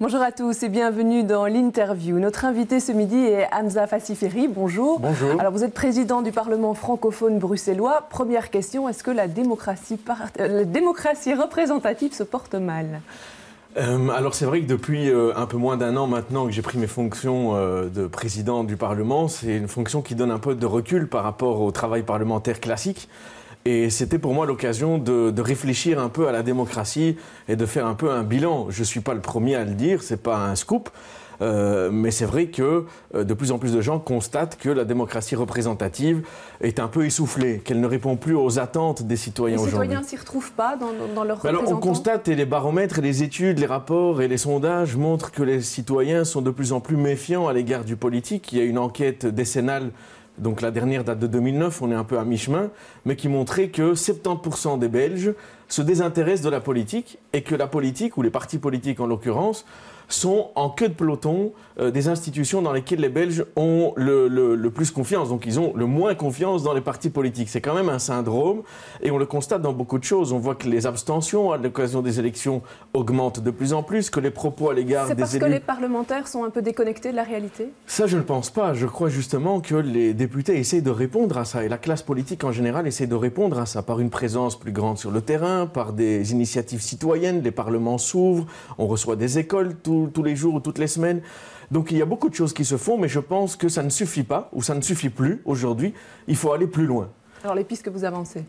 Bonjour à tous et bienvenue dans l'interview. Notre invité ce midi est Hamza Fassiferi. Bonjour. Bonjour. Alors vous êtes président du Parlement francophone bruxellois. Première question, est-ce que la démocratie représentative se porte mal ? Alors c'est vrai que depuis un peu moins d'un an maintenant que j'ai pris mes fonctions de président du Parlement, c'est une fonction qui donne un peu de recul par rapport au travail parlementaire classique. Et c'était pour moi l'occasion de réfléchir un peu à la démocratie et de faire un peu un bilan. Je ne suis pas le premier à le dire, ce n'est pas un scoop. Mais c'est vrai que de plus en plus de gens constatent que la démocratie représentative est un peu essoufflée, qu'elle ne répond plus aux attentes des citoyens aujourd'hui. Les citoyens ne s'y retrouvent pas dans leurs représentants ? Alors on constate, et les baromètres, et les études, les rapports et les sondages montrent que les citoyens sont de plus en plus méfiants à l'égard du politique. Il y a une enquête décennale, donc la dernière date de 2009, on est un peu à mi-chemin, mais qui montrait que 70% des Belges se désintéressent de la politique et que la politique, ou les partis politiques en l'occurrence, sont en queue de peloton des institutions dans lesquelles les Belges ont le plus confiance. Donc ils ont le moins confiance dans les partis politiques. C'est quand même un syndrome et on le constate dans beaucoup de choses. On voit que les abstentions à l'occasion des élections augmentent de plus en plus, que les propos à l'égard des élus... C'est parce que les parlementaires sont un peu déconnectés de la réalité ? Ça, je ne pense pas. Je crois justement que les députés essayent de répondre à ça et la classe politique en général essaie de répondre à ça par une présence plus grande sur le terrain, par des initiatives citoyennes. Les parlements s'ouvrent, on reçoit des écoles tous les jours ou toutes les semaines. Donc il y a beaucoup de choses qui se font, mais je pense que ça ne suffit pas, ou ça ne suffit plus aujourd'hui. Il faut aller plus loin. Alors les pistes que vous avancez ?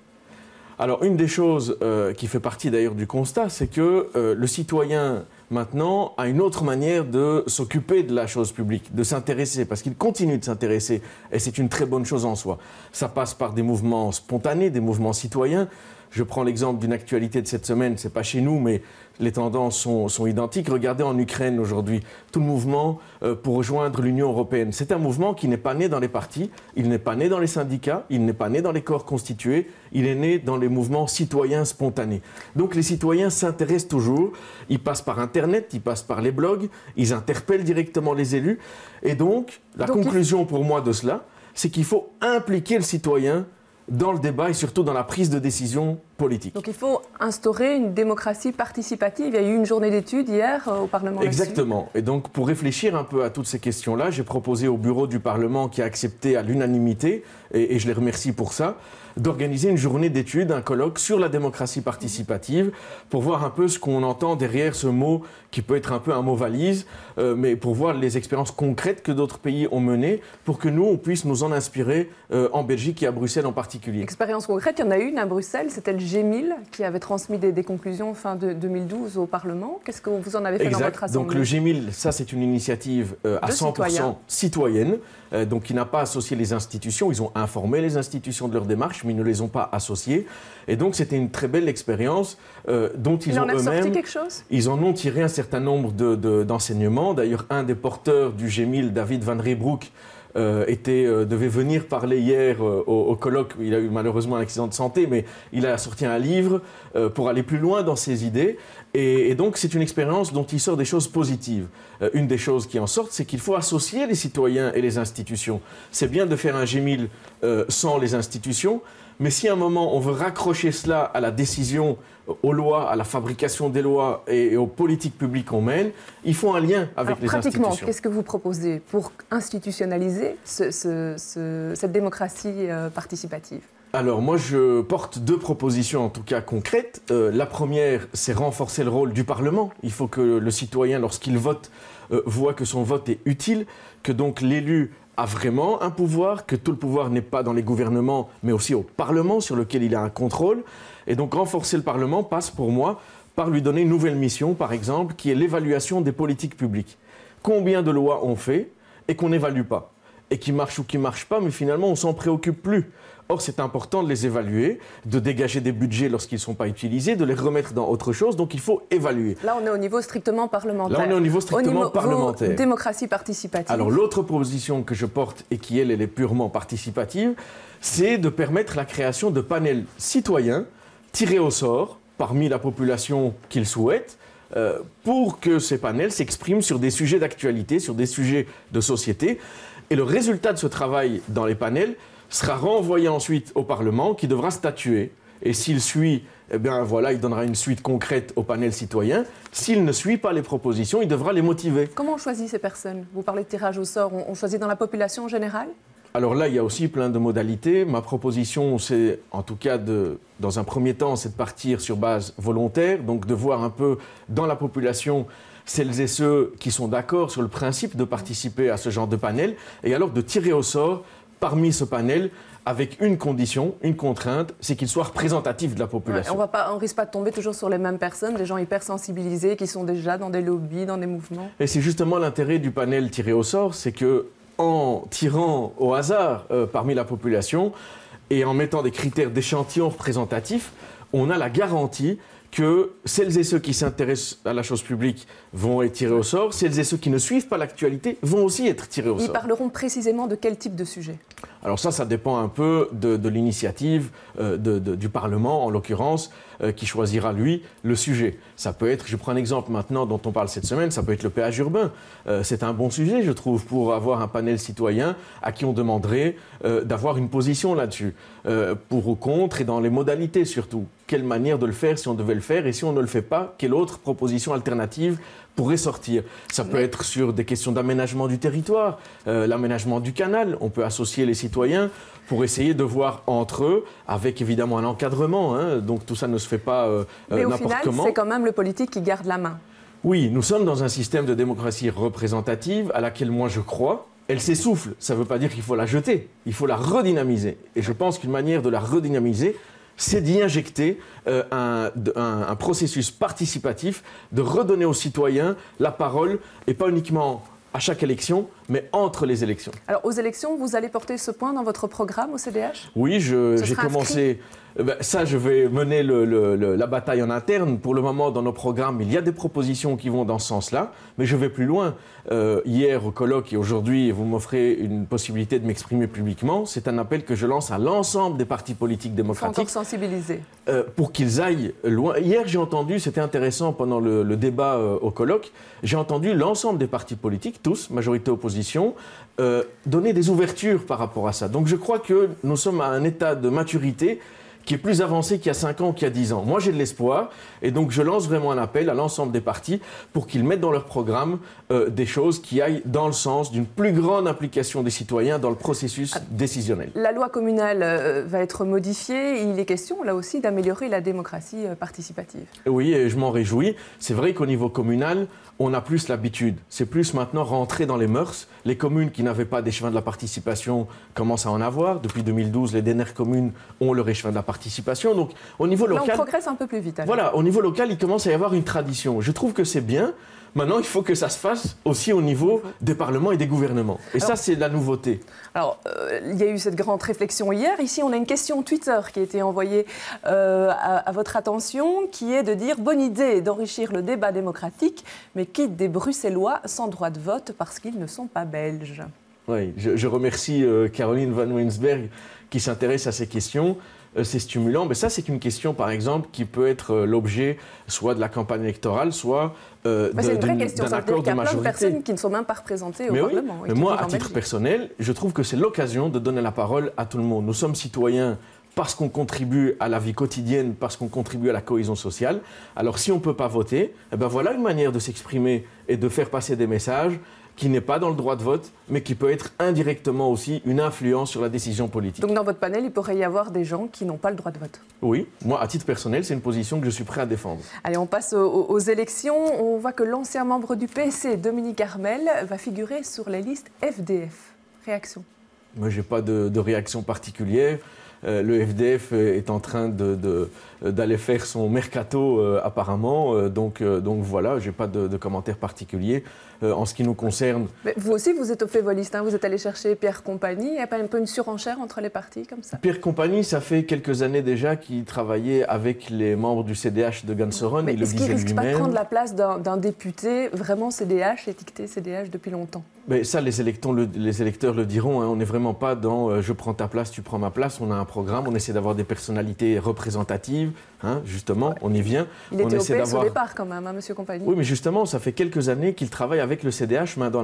Alors une des choses qui fait partie d'ailleurs du constat, c'est que le citoyen maintenant a une autre manière de s'occuper de la chose publique, de s'intéresser, parce qu'il continue de s'intéresser, et c'est une très bonne chose en soi. Ça passe par des mouvements spontanés, des mouvements citoyens. Je prends l'exemple d'une actualité de cette semaine, c'est pas chez nous, mais les tendances sont identiques. Regardez en Ukraine aujourd'hui, tout le mouvement pour rejoindre l'Union européenne. C'est un mouvement qui n'est pas né dans les partis, il n'est pas né dans les syndicats, il n'est pas né dans les corps constitués, il est né dans les mouvements citoyens spontanés. Donc les citoyens s'intéressent toujours, ils passent par Internet, ils passent par les blogs, ils interpellent directement les élus. Et donc, la conclusion pour moi de cela, c'est qu'il faut impliquer le citoyen dans le débat et surtout dans la prise de décision politique. Donc il faut instaurer une démocratie participative. Il y a eu une journée d'études hier au Parlement. Exactement. Et donc pour réfléchir un peu à toutes ces questions-là, j'ai proposé au bureau du Parlement qui a accepté à l'unanimité, et je les remercie pour ça, d'organiser une journée d'études, un colloque sur la démocratie participative pour voir un peu ce qu'on entend derrière ce mot qui peut être un peu un mot valise, mais pour voir les expériences concrètes que d'autres pays ont menées pour que nous, on puisse nous en inspirer en Belgique et à Bruxelles en particulier. Expérience concrète, il y en a une à Bruxelles, c'était le G1000 qui avait transmis des conclusions fin de 2012 au Parlement. Qu'est-ce que vous en avez fait dans votre assemblée ? Donc le G1000, ça c'est une initiative à 100% citoyenne, donc qui n'a pas associé les institutions. Ils ont informé les institutions de leur démarche, mais ils ne les ont pas associées. Et donc c'était une très belle expérience dont ils ont eux-mêmes... Il en a sorti quelque chose ? Ils en ont tiré un certain nombre d'enseignements. D'ailleurs, un des porteurs du G1000, David Van Reybrouck, devait venir parler hier au colloque. Il a eu malheureusement un accident de santé, mais il a sorti un livre pour aller plus loin dans ses idées. Et donc, c'est une expérience dont il sort des choses positives. Une des choses qui en sortent, c'est qu'il faut associer les citoyens et les institutions. C'est bien de faire un G1000 sans les institutions, mais si à un moment on veut raccrocher cela à la décision, aux lois, à la fabrication des lois et aux politiques publiques qu'on mène, il faut un lien avec les institutions. Pratiquement, qu'est-ce que vous proposez pour institutionnaliser cette démocratie participative ? Alors moi je porte deux propositions en tout cas concrètes. La première, c'est renforcer le rôle du Parlement. Il faut que le citoyen, lorsqu'il vote, voit que son vote est utile, que donc l'élu a vraiment un pouvoir, que tout le pouvoir n'est pas dans les gouvernements, mais aussi au Parlement sur lequel il a un contrôle. Et donc renforcer le Parlement passe pour moi par lui donner une nouvelle mission, par exemple, qui est l'évaluation des politiques publiques. Combien de lois on fait et qu'on n'évalue pas, et qui marchent ou qui ne marchent pas, mais finalement on ne s'en préoccupe plus. Or, c'est important de les évaluer, de dégager des budgets lorsqu'ils ne sont pas utilisés, de les remettre dans autre chose. Donc, il faut évaluer. Là, on est au niveau strictement parlementaire. Là, on est au niveau strictement parlementaire. Démocratie participative. Alors, l'autre proposition que je porte et qui, elle est purement participative, c'est de permettre la création de panels citoyens tirés au sort parmi la population qu'ils souhaitent, pour que ces panels s'expriment sur des sujets d'actualité, sur des sujets de société. Et le résultat de ce travail dans les panels sera renvoyé ensuite au Parlement qui devra statuer. Et s'il suit eh bien voilà, il donnera une suite concrète au panel citoyen. S'il ne suit pas les propositions, il devra les motiver. Comment on choisit ces personnes? Vous parlez de tirage au sort, on choisit dans la population en général? Alors là, il y a aussi plein de modalités. Ma proposition, c'est, en tout cas, dans un premier temps, c'est de partir sur base volontaire, donc de voir un peu dans la population celles et ceux qui sont d'accord sur le principe de participer à ce genre de panel, et alors de tirer au sort parmi ce panel avec une condition, une contrainte, c'est qu'il soit représentatif de la population. Ouais, on ne risque pas de tomber toujours sur les mêmes personnes, des gens hyper sensibilisés qui sont déjà dans des lobbies, dans des mouvements. Et c'est justement l'intérêt du panel tiré au sort, c'est que en tirant au hasard parmi la population et en mettant des critères d'échantillon représentatifs, on a la garantie que celles et ceux qui s'intéressent à la chose publique vont être tirés au sort, celles et ceux qui ne suivent pas l'actualité vont aussi être tirés au sort. Ils parleront précisément de quel type de sujet? Alors ça dépend un peu de l'initiative du Parlement, en l'occurrence, qui choisira, lui, le sujet. Ça peut être, je prends un exemple maintenant dont on parle cette semaine, ça peut être le péage urbain. C'est un bon sujet, je trouve, pour avoir un panel citoyen à qui on demanderait d'avoir une position là-dessus, pour ou contre, et dans les modalités surtout. Quelle manière de le faire si on devait le faire, et si on ne le fait pas, quelle autre proposition alternative pourrait sortir. Ça peut être sur des questions d'aménagement du territoire, l'aménagement du canal. On peut associer les citoyens pour essayer de voir entre eux, avec évidemment un encadrement, hein, donc tout ça ne se fait pas n'importe comment. Mais au final, c'est quand même le politique qui garde la main. Oui, nous sommes dans un système de démocratie représentative à laquelle moi je crois. Elle s'essouffle, ça ne veut pas dire qu'il faut la jeter, il faut la redynamiser. Et je pense qu'une manière de la redynamiser, c'est d'y injecter un processus participatif, de redonner aux citoyens la parole, et pas uniquement à chaque élection, mais entre les élections. Alors, aux élections, vous allez porter ce point dans votre programme au CDH? Oui, j'ai commencé... ça, je vais mener la bataille en interne. Pour le moment, dans nos programmes, il y a des propositions qui vont dans ce sens-là, mais je vais plus loin. Hier, au colloque, et aujourd'hui, vous m'offrez une possibilité de m'exprimer publiquement. C'est un appel que je lance à l'ensemble des partis politiques démocratiques. Il faut encore sensibiliser. Pour qu'ils aillent loin. Hier, j'ai entendu, c'était intéressant pendant le débat au colloque, j'ai entendu l'ensemble des partis politiques, tous, majorité opposition, donner des ouvertures par rapport à ça. Donc je crois que nous sommes à un état de maturité qui est plus avancé qu'il y a 5 ans ou qu'il y a 10 ans. Moi, j'ai de l'espoir, et donc je lance vraiment un appel à l'ensemble des partis pour qu'ils mettent dans leur programme des choses qui aillent dans le sens d'une plus grande implication des citoyens dans le processus décisionnel. La loi communale va être modifiée. Il est question, là aussi, d'améliorer la démocratie participative. Oui, et je m'en réjouis. C'est vrai qu'au niveau communal, on a plus l'habitude. C'est plus maintenant rentré dans les mœurs. Les communes qui n'avaient pas d'échevin de la participation commencent à en avoir. Depuis 2012, les dernières communes ont leur échevin de la participation. Donc, au niveau local... Là, on progresse un peu plus vite. Alors. Voilà, au niveau local, il commence à y avoir une tradition. Je trouve que c'est bien. Maintenant, il faut que ça se fasse aussi au niveau des parlements et des gouvernements. Et ça, c'est la nouveauté. Alors, il y a eu cette grande réflexion hier. Ici, on a une question Twitter qui a été envoyée à votre attention, qui est de dire « Bonne idée d'enrichir le débat démocratique, mais quitte des Bruxellois sans droit de vote parce qu'ils ne sont pas belges ». Oui, je remercie Caroline Van Wensberg qui s'intéresse à ces questions. C'est stimulant. Mais ça, c'est une question, par exemple, qui peut être l'objet soit de la campagne électorale, soit d'un accord de majorité. C'est une vraie question. Ça veut dire qu'il y a plein de personnes qui ne sont même pas représentées au Parlement. Mais moi, à titre personnel, je trouve que c'est l'occasion de donner la parole à tout le monde. Nous sommes citoyens parce qu'on contribue à la vie quotidienne, parce qu'on contribue à la cohésion sociale. Alors, si on ne peut pas voter, eh ben voilà une manière de s'exprimer et de faire passer des messages qui n'est pas dans le droit de vote, mais qui peut être indirectement aussi une influence sur la décision politique. Donc dans votre panel, il pourrait y avoir des gens qui n'ont pas le droit de vote? Oui, moi, à titre personnel, c'est une position que je suis prêt à défendre. Allez, on passe aux élections. On voit que l'ancien membre du PSC, Dominique Armel, va figurer sur les listes FDF. Réaction? Moi, je n'ai pas de réaction particulière. Le FDF est en train d'aller faire son mercato apparemment, donc voilà, je n'ai pas de commentaire particulier. En ce qui nous concerne... Mais vous aussi, vous êtes au févoliste, hein, vous êtes allé chercher Pierre Compagnie, il n'y a pas un peu une surenchère entre les partis comme ça? Pierre Compagnie, ça fait quelques années déjà qu'il travaillait avec les membres du CDH de Gansoron, il le disait lui-même. Est-ce qu'il ne risque pas de prendre la place d'un député vraiment CDH, étiqueté CDH depuis longtemps? Mais ça, les électeurs le diront. Hein. On n'est vraiment pas dans je prends ta place, tu prends ma place. On a un programme, on essaie d'avoir des personnalités représentatives. Hein, justement, on y vient. Il était au PS au départ quand même, hein, Monsieur Compagnie. Oui, mais justement, ça fait quelques années qu'il travaille avec le CDH main, dans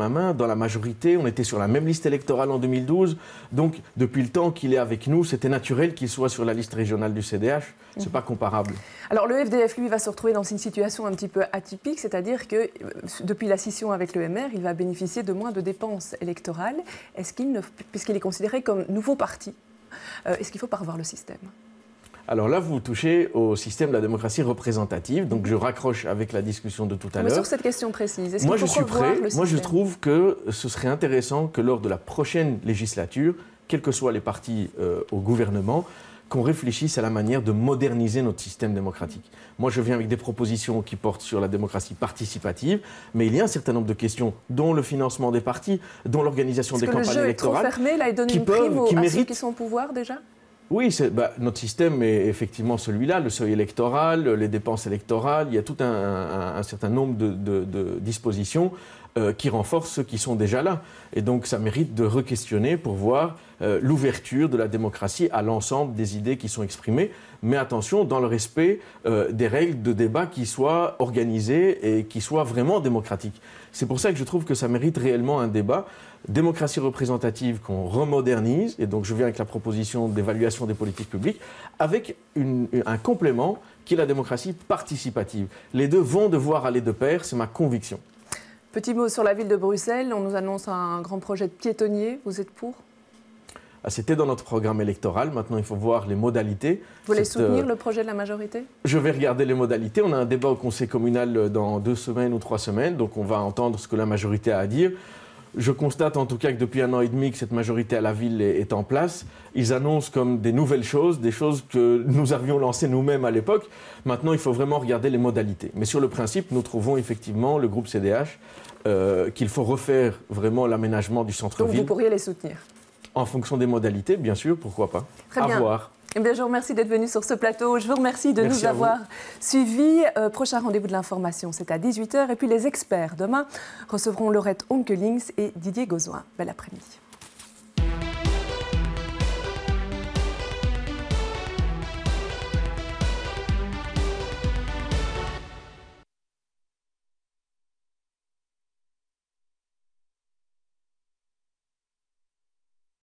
la majorité. On était sur la même liste électorale en 2012. Donc, depuis le temps qu'il est avec nous, c'était naturel qu'il soit sur la liste régionale du CDH. C'est pas comparable. Alors, le FDF, lui, va se retrouver dans une situation un petit peu atypique, c'est-à-dire que depuis la scission avec le MR, il va bénéficier de moins de dépenses électorales. Puisqu'il est considéré comme nouveau parti, est-ce qu'il ne faut pas revoir le système ? Alors là, vous touchez au système de la démocratie représentative, donc je raccroche avec la discussion de tout à l'heure. Sur cette question précise, moi je suis prêt. Moi je trouve que ce serait intéressant que lors de la prochaine législature, quels que soient les partis au gouvernement, qu'on réfléchisse à la manière de moderniser notre système démocratique. Moi, je viens avec des propositions qui portent sur la démocratie participative, mais il y a un certain nombre de questions, dont le financement des partis, dont l'organisation des campagnes électorales, est trop fermé, là, il donne une prime à ceux qui sont au pouvoir déjà ? Oui, notre système est effectivement celui-là, le seuil électoral, les dépenses électorales, il y a tout un certain nombre de dispositions qui renforcent ceux qui sont déjà là. Et donc ça mérite de re-questionner pour voir l'ouverture de la démocratie à l'ensemble des idées qui sont exprimées, mais attention, dans le respect des règles de débat qui soient organisées et qui soient vraiment démocratiques. C'est pour ça que je trouve que ça mérite réellement un débat. Démocratie représentative qu'on remodernise, et donc je viens avec la proposition d'évaluation des politiques publiques, avec un complément qui est la démocratie participative. Les deux vont devoir aller de pair, c'est ma conviction. Petit mot sur la ville de Bruxelles, on nous annonce un grand projet de piétonnier, vous êtes pour ? C'était dans notre programme électoral, maintenant il faut voir les modalités. Vous voulez soutenir le projet de la majorité ? Je vais regarder les modalités, on a un débat au Conseil communal dans 2 semaines ou 3 semaines, donc on va entendre ce que la majorité a à dire. Je constate en tout cas que depuis 1 an et demi que cette majorité à la ville est en place. Ils annoncent comme des nouvelles choses, des choses que nous avions lancées nous-mêmes à l'époque. Maintenant, il faut vraiment regarder les modalités. Mais sur le principe, nous trouvons effectivement, le groupe CDH, qu'il faut refaire vraiment l'aménagement du centre-ville. Donc vous pourriez les soutenir ? En fonction des modalités, bien sûr, pourquoi pas. Très bien. À voir. Eh bien, je vous remercie d'être venu sur ce plateau. Je vous remercie de nous avoir suivis. Prochain rendez-vous de l'information, c'est à 18h. Et puis les experts, demain, recevront Laurette Onkelings et Didier Gauzoin. Bel après-midi.